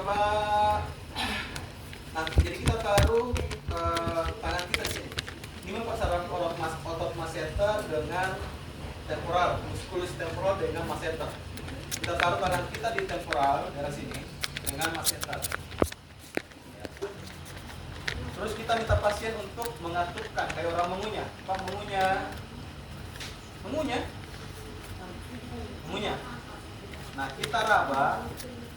coba. Nah, jadi kita taruh tangan kita di sini. Ini mempersarakan otot masseter dengan temporal, musculus temporal dengan masseter. Kita taruh tangan kita di temporal daerah sini dengan masseter. Ya. Terus kita minta pasien untuk mengatupkan kayak orang mengunyah. Pak, mengunyah. Nah, kita raba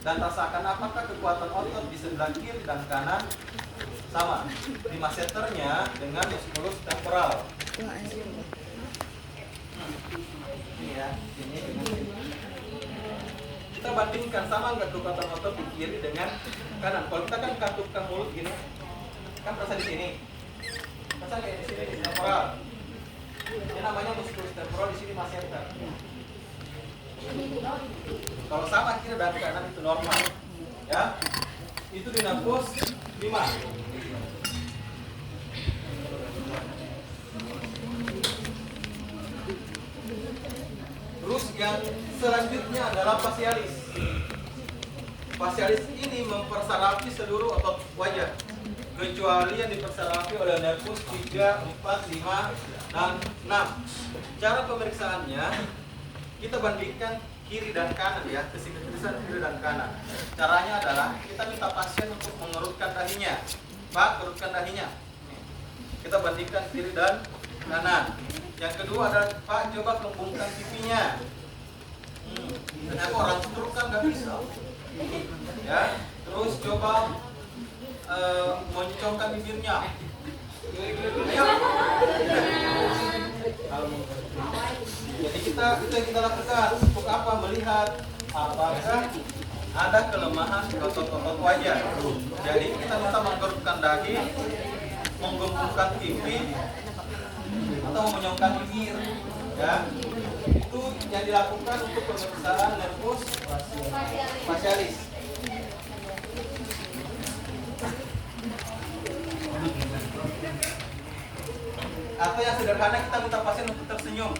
dan rasakan apakah kekuatan otot di sebelah kiri dan kanan sama di masseternya dengan musculus temporal. Ini ya, ini dengan ini. Kita bandingkan sama nggak kekuatan otot di kiri dengan kanan. Kalau kita kan katupkan mulut gini, kan perasa di sini, perasa kayak di sini di temporal. Ini namanya musculus temporal, di sini masseter. Kalau sama kiri dan kanan itu normal, ya. Itu di nafas 5. Terus yang selanjutnya adalah facialis. Facialis ini mempersarafi seluruh otot wajah, kecuali yang dipersarafi oleh nervus 3, 4, 5, dan 6. Cara pemeriksaannya kita bandingkan kiri dan kanan ya, kesimpulan kiri dan kanan. Caranya adalah kita minta pasien untuk mengerutkan dahinya. Pak, kerutkan dahinya. Kita bandingkan kiri dan kanan. Yang kedua adalah Pak, coba kembungkan pipinya. Ternyata orang stroke kan nggak bisa. Ya, terus coba moncongkan bibirnya. Ayo. Jadi itu yang kita lakukan untuk apa? Melihat apakah ada kelemahan di otot-otot wajah. Jadi kita minta menggerutkan dahi, menggembungkan pipi, atau menyongkan bibir. Ya, itu yang dilakukan untuk pemeriksaan nervus facialis. Atau yang sederhana kita minta pasien untuk tersenyum.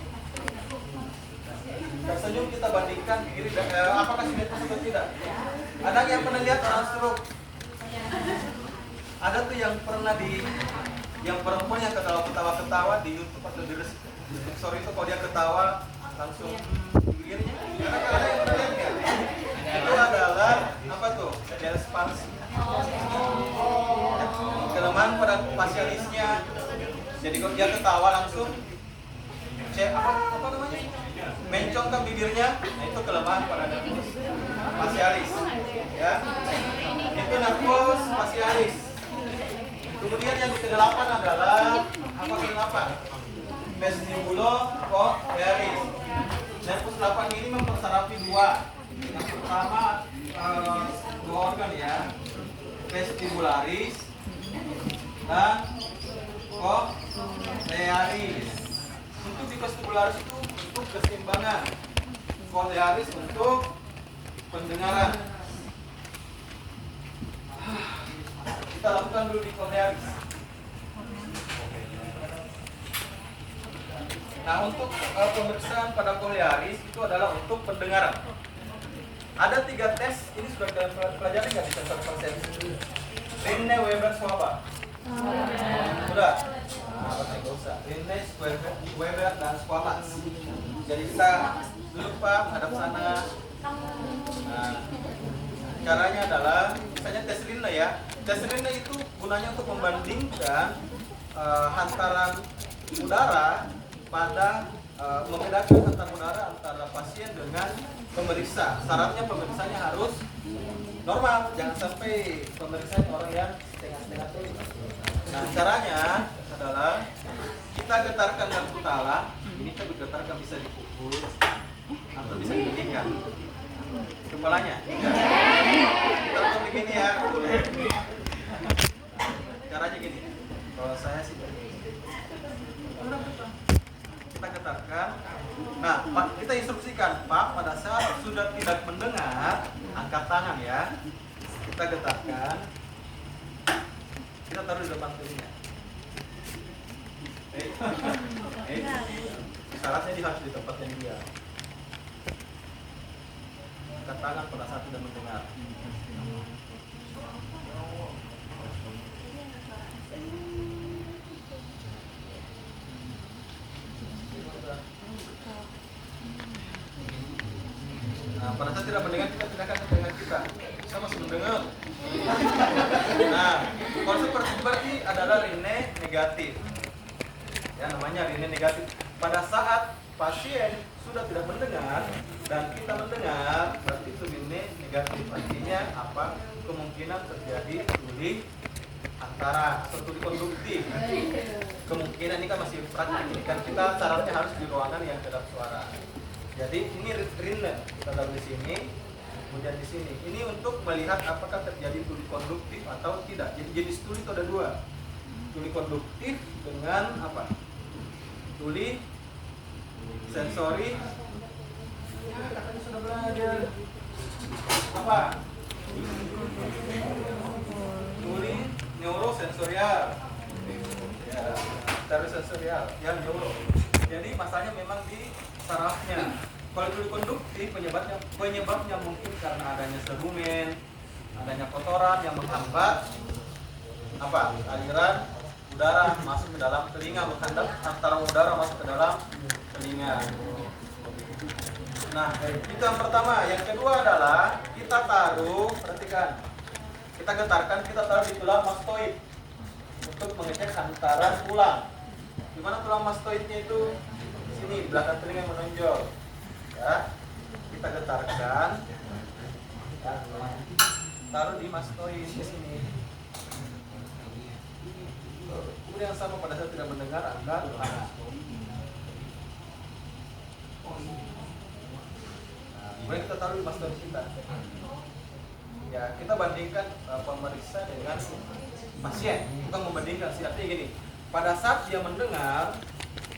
Tersenyum kita bandingkan kiri apakah simetris atau tidak. Ada yang pernah lihat orang stroke? Ada tuh yang pernah yang perempuan yang ketawa-ketawa di YouTube atau di sorry itu kalau dia ketawa langsung bibirnya. Ada yang pernah lihat nggak? Itu adalah apa tuh? Bell's palsy. Kelemahan pada facialisnya. Jadi kalau dia ketawa langsung apa namanya? Mencongkan bibirnya, nah itu kelemahan pada nervus facialis. Ya. Itu nervus facialis. Kemudian yang ke-8 adalah apa ke-8? Vestibulocochlearis. Nervus 8 ini mempersarafi 2. Yang pertama 2 organ ya. Vestibularis dan cochlearis. Untuk di vestibularis itu untuk keseimbangan, cochlearis untuk pendengaran. Kita lakukan dulu di cochlearis. Nah, untuk pemeriksaan pada cochlearis itu adalah untuk pendengaran. Ada 3 tes, ini sudah kalian pelajari nggak di sensor persepsi? Rinne, Weber, Schwaber. Sudah. Nah, nggak usah. Rinne, Weber, dan Schwaber. Jadi kita lupa menghadap sana. Nah, caranya adalah misalnya tes Rinne ya. Tes Rinne itu gunanya untuk membandingkan hantaran udara pada membedakan antar udara antara pasien dengan pemeriksa. Syaratnya pemeriksanya harus normal, jangan sampai pemeriksaan orang yang setengah-setengah terus. Nah, caranya adalah kita getarkan lampu tala. Ini kita getarkan bisa dipukul atau bisa dibunyikan kepalanya. Kita lakukan begini ya. Caranya gini. Kalau saya sih kita getarkan. Nah, Pak, kita instruksikan, Pak, pada saat sudah tidak mendengar, angkat tangan ya. Kita getarkan. Kita taruh di depan telinga. Syaratnya harus di tempatnya dia. angkat tangan pada saat tidak mendengar. Nah, pada saat tidak mendengar kita tindakan dengan kita. Kita masih mendengar. Nah, konsep berarti adalah rene negatif. Ya, namanya rene negatif. Pada saat pasien sudah tidak mendengar dan kita mendengar, berarti itu rene negatif. Artinya apa? Kemungkinan terjadi tuli antara atau tuli konduktif. Kemungkinan ini kan masih praktik. Ini kan kita syaratnya harus di ruangan yang kedap suara. Jadi ini rene kita taruh di sini, kemudian di sini. Ini untuk melihat apakah terjadi tuli konduktif atau tidak. Jadi jenis tuli itu ada dua, tuli konduktif dengan apa? Tuli sensori. Katanya sudah belajar apa? Tuli neurosensorial. Ya, neurosensorial, ya neuro. Jadi masalahnya memang di sarafnya. Kalau tuli konduktif penyebabnya mungkin karena adanya serumen, adanya kotoran yang menghambat apa? Aliran udara masuk ke dalam telinga, menghambat antara udara masuk ke dalam telinga. Nah, itu yang pertama. Yang kedua adalah kita taruh, perhatikan, kita getarkan, kita taruh di tulang mastoid untuk mengecek hantaran tulang. Di mana tulang mastoidnya itu? Di sini, belakang telinga menonjol. Ya, kita getarkan, ya, taruh di mastoid di sini. Kemudian yang sama pada saat tidak mendengar, angkat tangan. Kemudian kita taruh di mastoid kita. Ya, kita bandingkan pemeriksa dengan pasien. Kita membandingkan sih, artinya gini. Pada saat dia mendengar,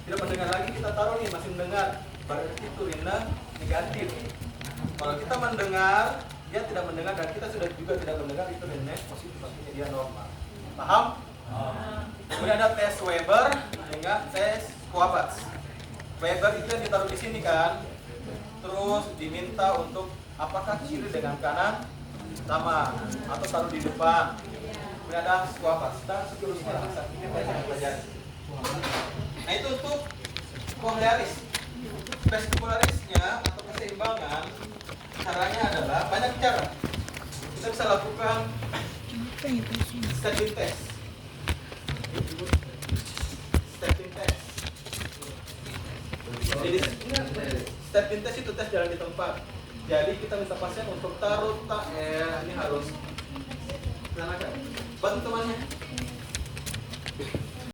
tidak mendengar lagi, kita taruh nih masih mendengar. Berarti itu rene negatif. Kalau kita mendengar, dia tidak mendengar dan kita sudah juga tidak mendengar, itu rene positif, artinya dia normal. Paham? Kemudian ada tes Weber dengan tes Quabatz. Weber itu yang ditaruh di sini kan. Terus diminta untuk apakah kiri dengan kanan sama atau taruh di depan. Kemudian ada Quabatz dan seterusnya saat ini pelajari. Nah, itu untuk kohlearis. Vestibularisnya atau keseimbangan caranya adalah banyak cara. Kita bisa lakukan stepping test. Stepping test. Jadi stepping test itu tes jalan di tempat. Jadi kita minta pasien untuk taruh ini harus bantu temannya.